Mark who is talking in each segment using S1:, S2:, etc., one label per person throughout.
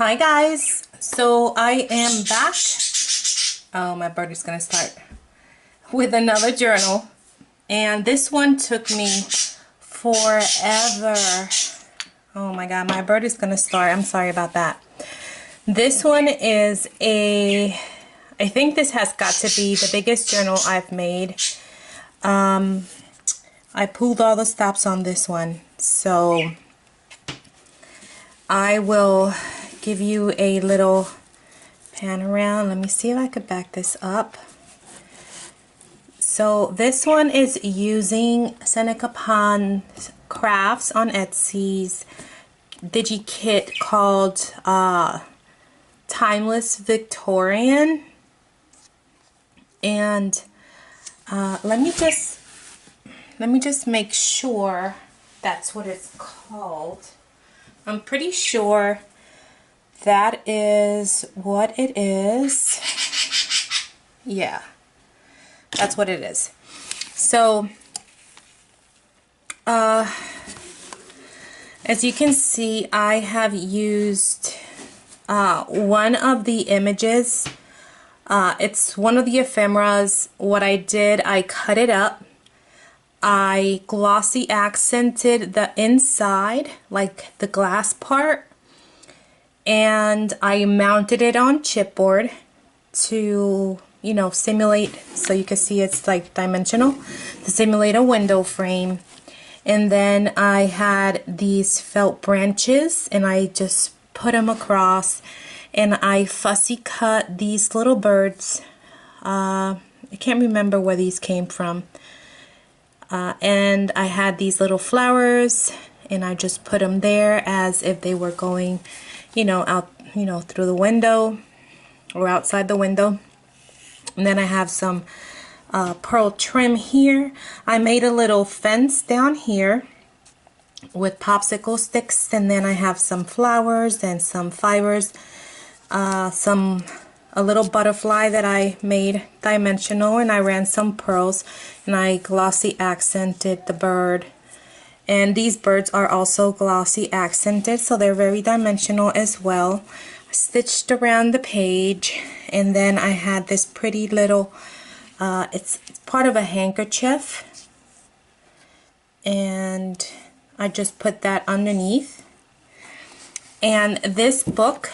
S1: Hi guys, so I am back. Oh, my bird is gonna start with another journal, and this one took me forever. Oh my god, my bird is gonna start. I'm sorry about that. This one is I think this has got to be the biggest journal I've made. I pulled all the stops on this one, so I will give you a little pan around. Let me see if I could back this up. So this one is using Seneca Pond Crafts on Etsy's digi kit called Timeless Victorian, and let me just make sure that's what it's called. I'm pretty sure that is what it is. Yeah, that's what it is. So as you can see, I have used one of the images. It's one of the ephemeras. What I did, I cut it up. I glossy accented the inside, like the glass part, and I mounted it on chipboard to, you know, simulate, so you can see it's like dimensional, to simulate a window frame. And then I had these felt branches, and I just put them across, and I fussy cut these little birds. I can't remember where these came from. And I had these little flowers, and I just put them there as if they were going, you know, out, you know, through the window or outside the window. And then I have some pearl trim here. I made a little fence down here with popsicle sticks, and then I have some flowers and some fibers, a little butterfly that I made dimensional, and I ran some pearls, and I glossy accented the bird. And these birds are also glossy accented, so they're very dimensional as well. I stitched around the page, and then I had this pretty little, it's part of a handkerchief, and I just put that underneath. And this book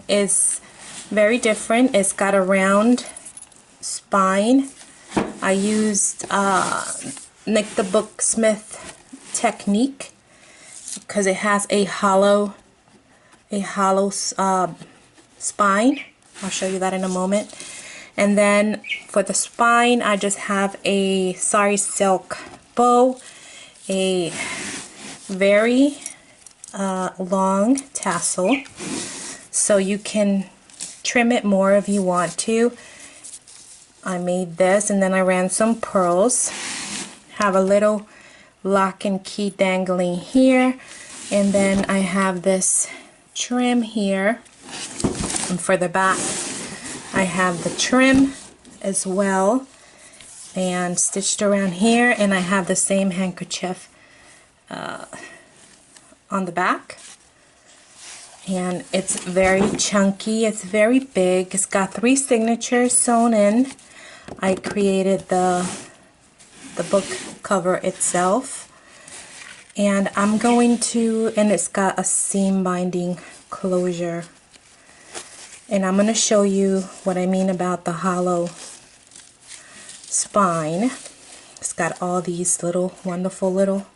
S1: is very different. It's got a round spine. I used Nick the Booksmith technique because it has a hollow spine. I'll show you that in a moment. And then for the spine, I just have a sari silk bow, a very long tassel, so you can trim it more if you want to. I made this, and then I ran some pearls. Have a little lock and key dangling here, and then I have this trim here, and for the back I have the trim as well, and stitched around here, and I have the same handkerchief on the back. And it's very chunky, it's very big, it's got 3 signatures sewn in. I created the book cover itself, and I'm going to, and it's got a seam binding closure, and I'm going to show you what I mean about the hollow spine. It's got all these little wonderful little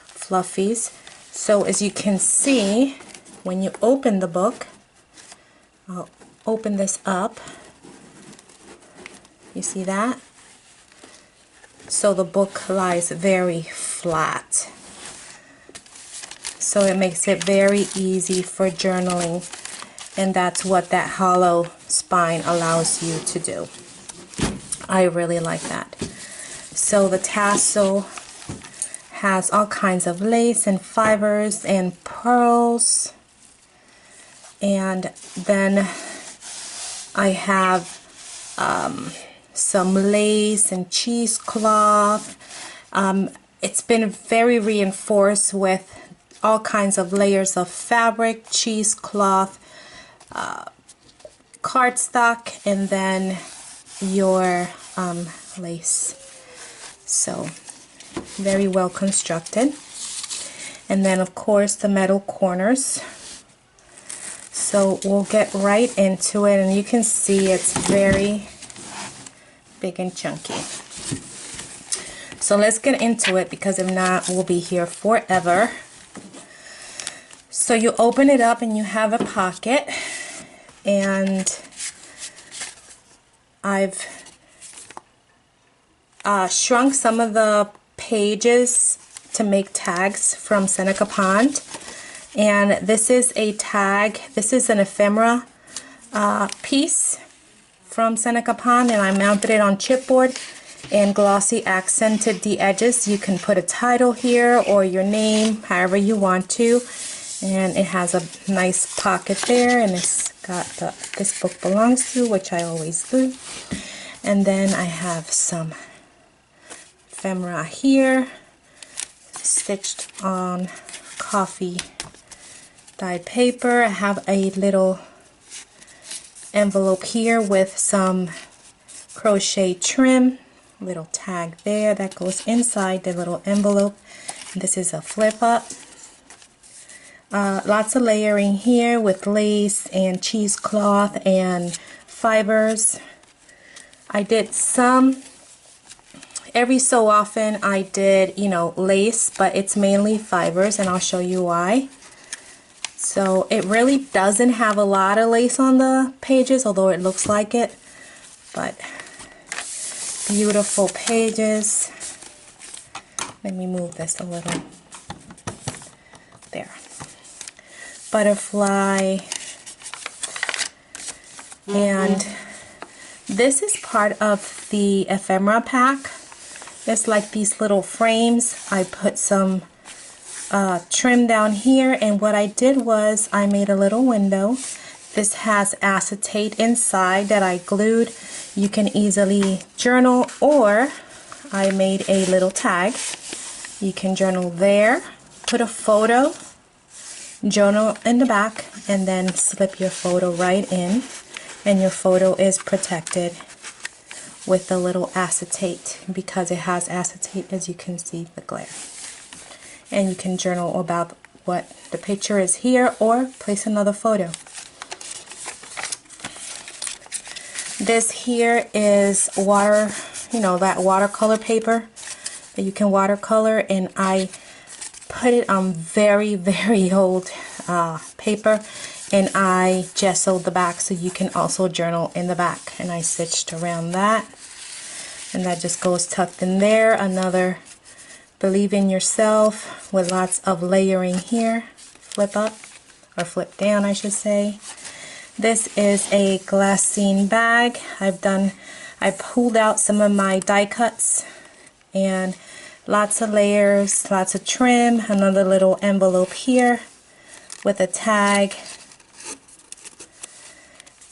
S1: fluffies. So as you can see, when you open the book, I'll open this up. You see that? So the book lies very flat. So it makes it very easy for journaling, and that's what that hollow spine allows you to do. I really like that. So the tassel has all kinds of lace and fibers and pearls. And then I have some lace and cheesecloth. It's been very reinforced with all kinds of layers of fabric, cheesecloth, cardstock, and then your lace. So very well constructed. And then of course the metal corners. So we'll get right into it, and you can see it's very big and chunky. So let's get into it, because if not, we'll be here forever. So you open it up and you have a pocket, and I've shrunk some of the pages to make tags from Seneca Pond. And this is a tag, this is an ephemera piece from Seneca Pond, and I mounted it on chipboard and glossy accented the edges. You can put a title here or your name, however you want to. And it has a nice pocket there, and it's got the this book belongs to, which I always do. And then I have some ephemera here, stitched on coffee dyed paper. I have a little envelope here with some crochet trim, little tag there that goes inside the little envelope. This is a flip up. Lots of layering here with lace and cheesecloth and fibers. I did some, every so often I did, you know, lace, but it's mainly fibers, and I'll show you why. So it really doesn't have a lot of lace on the pages, although it looks like it. But beautiful pages. Let me move this a little. There. Butterfly. And this is part of the ephemera pack. It's like these little frames. I put some trim down here, and what I did was I made a little window. This has acetate inside that I glued. You can easily journal, or I made a little tag. You can journal there, put a photo, journal in the back, and then slip your photo right in, and your photo is protected with the little acetate, because it has acetate, as you can see the glare. And you can journal about what the picture is here, or place another photo. This here is water, you know, that watercolor paper that you can watercolor, and I put it on very, very old paper, and I gessoed the back so you can also journal in the back, and I stitched around that, and that just goes tucked in there. Another believe in yourself with lots of layering here. Flip up, or flip down I should say. This is a glassine bag. I pulled out some of my die cuts, and lots of layers, lots of trim. Another little envelope here with a tag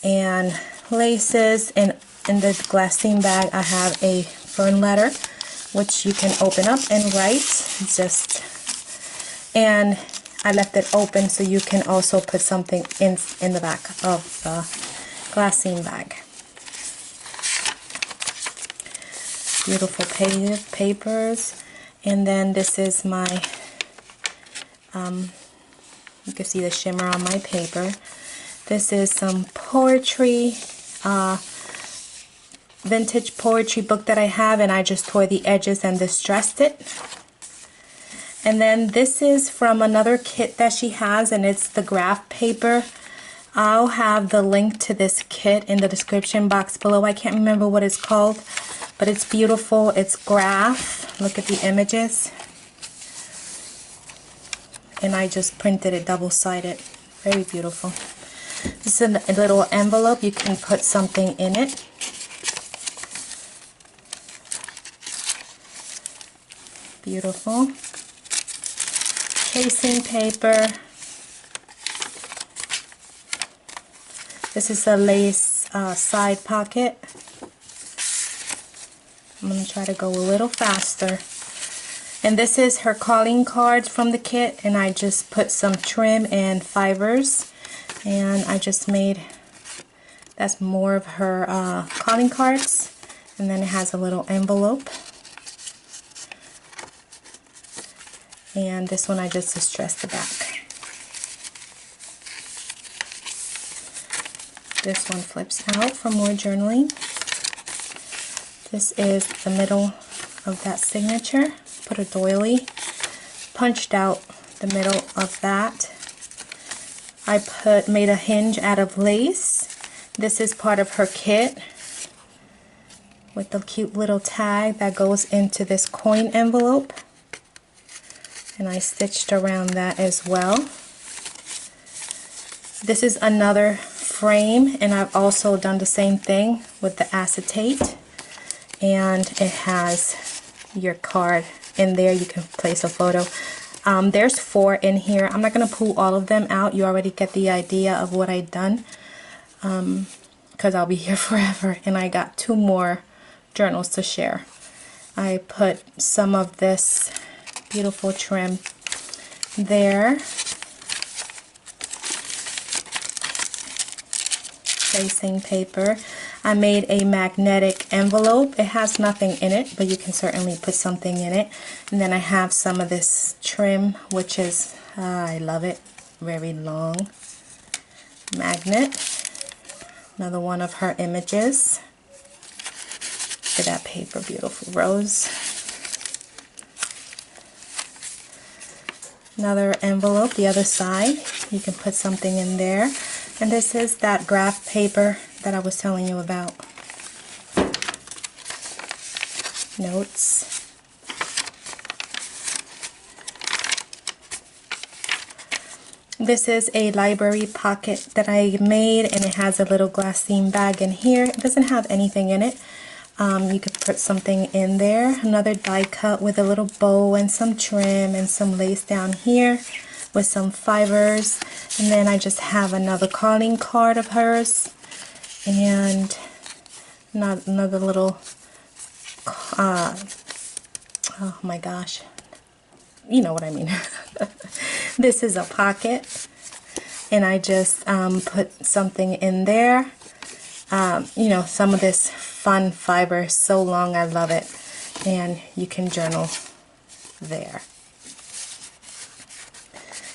S1: and laces. And in the glassine bag I have a fern letter, which you can open up and write. And I left it open so you can also put something in the back of the glassine bag. Beautiful papers. And then this is my, you can see the shimmer on my paper. This is some poetry, vintage poetry book that I have, and I just tore the edges and distressed it. And then this is from another kit that she has, and it's the graph paper. I'll have the link to this kit in the description box below. I can't remember what it's called, but it's beautiful. It's graph. Look at the images. And I just printed it double-sided. Very beautiful. This is a little envelope. You can put something in it. Beautiful. Tracing paper. This is a lace side pocket. I'm going to try to go a little faster. And this is her calling cards from the kit, and I just put some trim and fibers. And I just made, that's more of her calling cards. And then it has a little envelope. And this one I just distressed the back. This one flips out for more journaling. This is the middle of that signature. Put a doily. Punched out the middle of that. I made a hinge out of lace. This is part of her kit with the cute little tag that goes into this coin envelope. And I stitched around that as well. This is another frame, and I've also done the same thing with the acetate. And it has your card in there. You can place a photo. There's 4 in here. I'm not going to pull all of them out. You already get the idea of what I've done, because I'll be here forever. And I got 2 more journals to share. I put some of this beautiful trim there. Tracing paper. I made a magnetic envelope. It has nothing in it, but you can certainly put something in it. And then I have some of this trim, which is, I love it, very long magnet. Another one of her images. Look at that paper, beautiful rose. Another envelope, the other side. You can put something in there. And this is that graph paper that I was telling you about. Notes. This is a library pocket that I made, and it has a little glassine bag in here. It doesn't have anything in it. You could put something in there. Another die cut with a little bow and some trim and some lace down here with some fibers. And then I just have another calling card of hers and another little oh my gosh, you know what I mean. This is a pocket, and I just put something in there. You know, some of this fun fiber, so long, I love it. And you can journal there.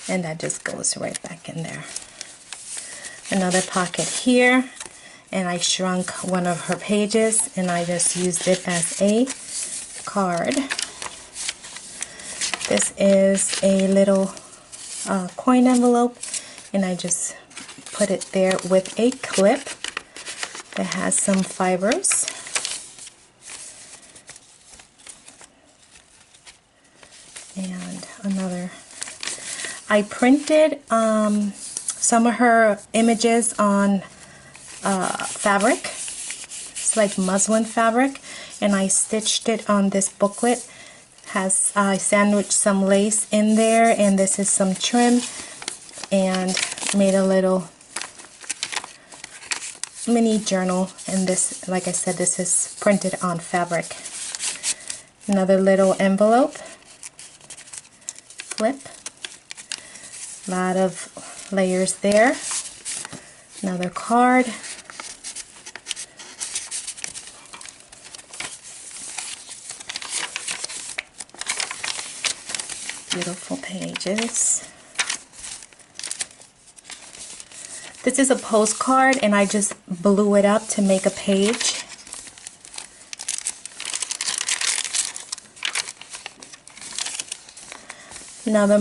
S1: And that just goes right back in there. Another pocket here, and I shrunk one of her pages, and I just used it as a card. This is a little coin envelope, and I just put it there with a clip that has some fibers. And another, I printed some of her images on fabric. It's like muslin fabric, and I stitched it on this booklet. Has I sandwiched some lace in there, and this is some trim, and made a little mini journal. And this, like I said, this is printed on fabric. Another little envelope, flip, a lot of layers there. Another card, beautiful pages. This is a postcard, and I just blew it up to make a page. Another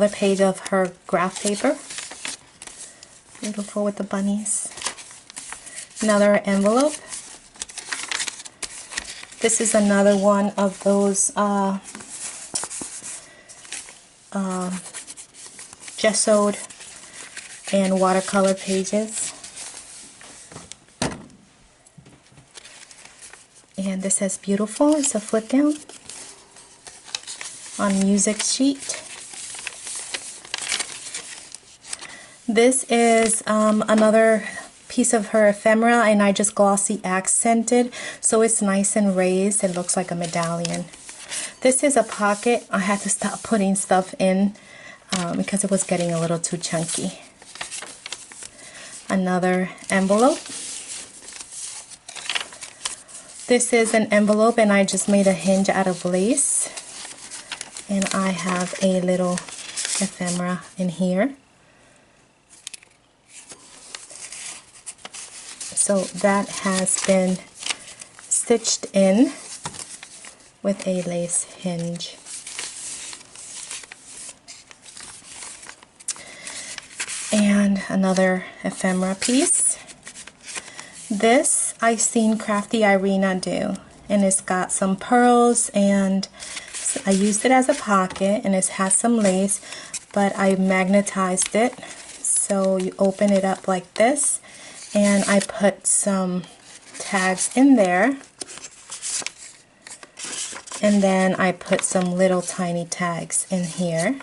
S1: page of her graph paper. Beautiful with the bunnies. Another envelope. This is another one of those gessoed and watercolor pages. And this says beautiful. It's a flip down on music sheet. This is another piece of her ephemera, and I just glossy accented, so it's nice and raised. It looks like a medallion. This is a pocket. I had to stop putting stuff in because it was getting a little too chunky. Another envelope. This is an envelope and I just made a hinge out of lace. And I have a little ephemera in here. So that has been stitched in with a lace hinge. And another ephemera piece. This I seen Crafty Irina do, and it's got some pearls, and I used it as a pocket, and it has some lace, but I magnetized it. So you open it up like this, and I put some tags in there, and then I put some little tiny tags in here,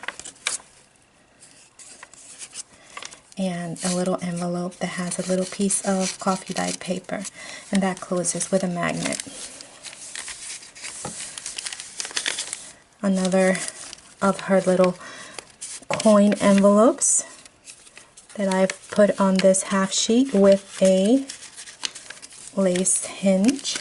S1: and a little envelope that has a little piece of coffee dyed paper, and that closes with a magnet. Another of her little coin envelopes that I've put on this half sheet with a lace hinge.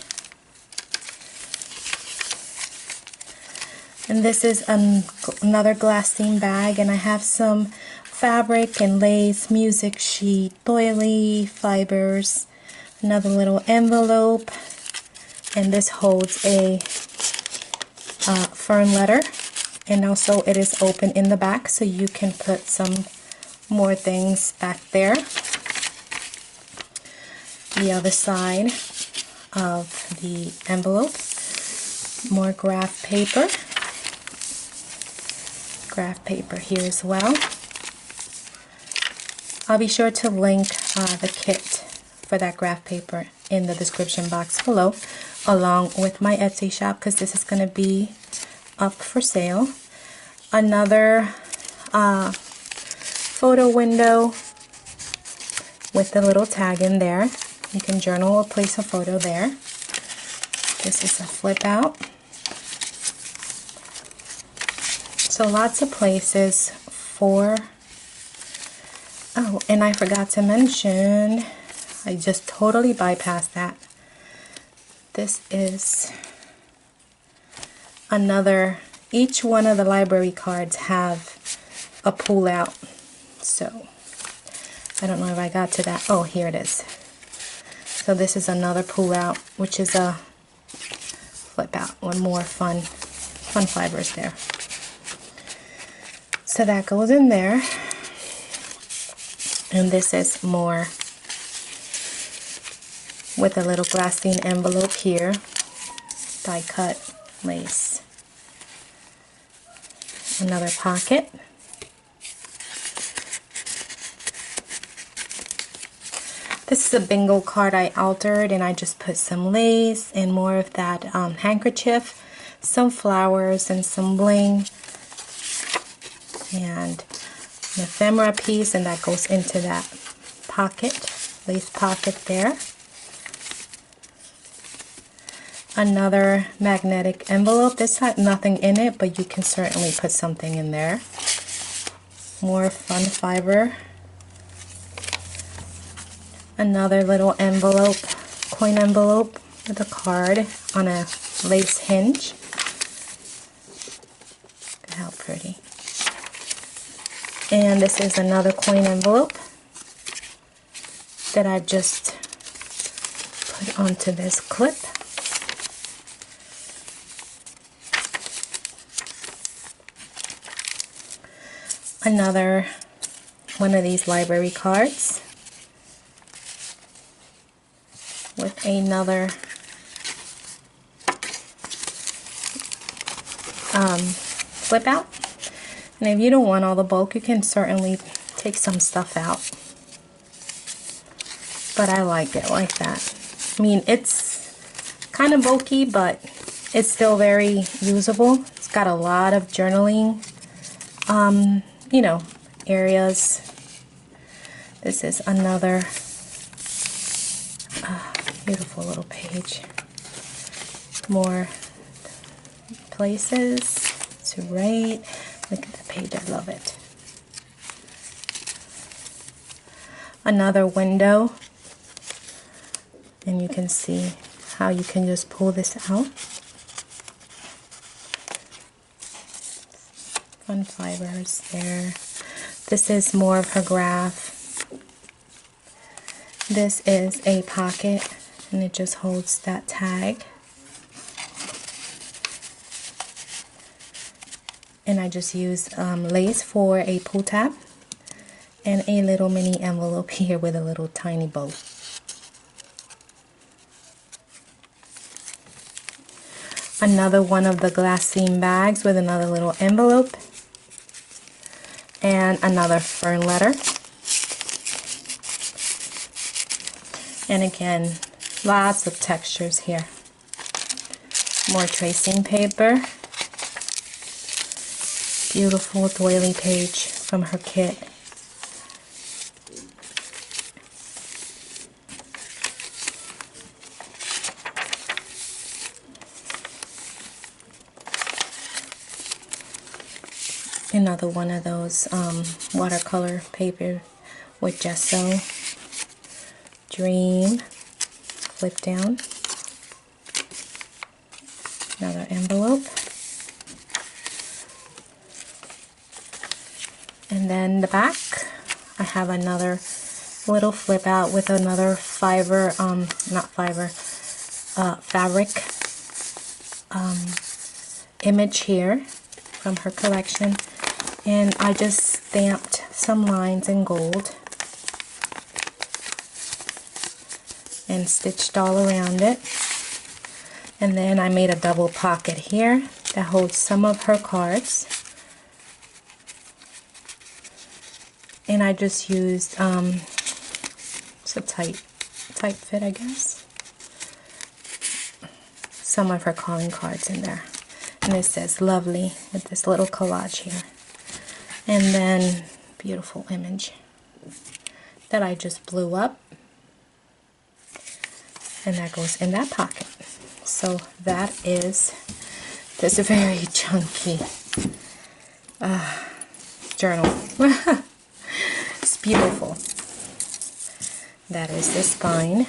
S1: And this is another glassine bag, and I have some fabric and lace, music sheet, doily, fibers, another little envelope, and this holds a fern letter, and also it is open in the back, so you can put some more things back there. The other side of the envelope, more graph paper here as well. I'll be sure to link the kit for that graph paper in the description box below, along with my Etsy shop, because this is going to be up for sale. Another photo window with a little tag in there. You can journal or place a photo there. This is a flip out. So lots of places for... Oh, and I forgot to mention, I just totally bypassed that. This is another, each one of the library cards have a pull out. So I don't know if I got to that. Oh, here it is. So this is another pull out, which is a flip out. One more fun fibers there. So that goes in there. And this is more with a little glassine envelope here, die cut lace. Another pocket. This is a bingo card I altered, and I just put some lace and more of that handkerchief, some flowers and some bling, and an ephemera piece, and that goes into that pocket, lace pocket there. Another magnetic envelope. This had nothing in it, but you can certainly put something in there. More fun fiber. Another little envelope, coin envelope with a card on a lace hinge. Look how pretty. And this is another coin envelope that I just put onto this clip. Another one of these library cards with another flip out. And if you don't want all the bulk, you can certainly take some stuff out. But I like it like that. I mean, it's kind of bulky, but it's still very usable. It's got a lot of journaling, you know, areas. This is another beautiful little page. More places to write. Look at the page, I love it. another window, and you can see how you can just pull this out. Fun fibers there. This is more of her graph. This is a pocket, and it just holds that tag. And I just used lace for a pull tab and a little mini envelope here with a little tiny bow. Another one of the glassine bags with another little envelope and another fern letter. And again, lots of textures here. More tracing paper. Beautiful doily page from her kit. Another one of those watercolor paper with gesso. Dream. Flip down. Another envelope. And then the back, I have another little flip out with another fabric image here from her collection. And I just stamped some lines in gold and stitched all around it. And then I made a double pocket here that holds some of her cards. And I just used, it's a tight fit, I guess. Some of her calling cards in there. And it says lovely with this little collage here. And then beautiful image that I just blew up. And that goes in that pocket. So that is this very chunky journal. It's beautiful. That is the spine.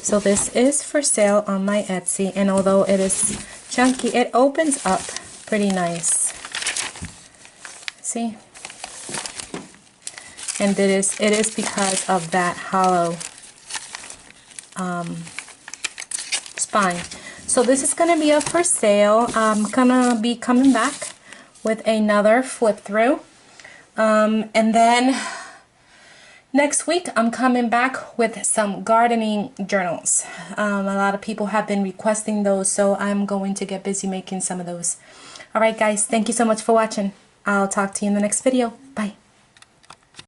S1: So this is for sale on my Etsy, and although it is chunky, it opens up pretty nice. See? And it is because of that hollow spine. So this is going to be up for sale. I'm going to be coming back with another flip through. And then next week I'm coming back with some gardening journals. A lot of people have been requesting those, so I'm going to get busy making some of those. Alright guys, thank you so much for watching. I'll talk to you in the next video.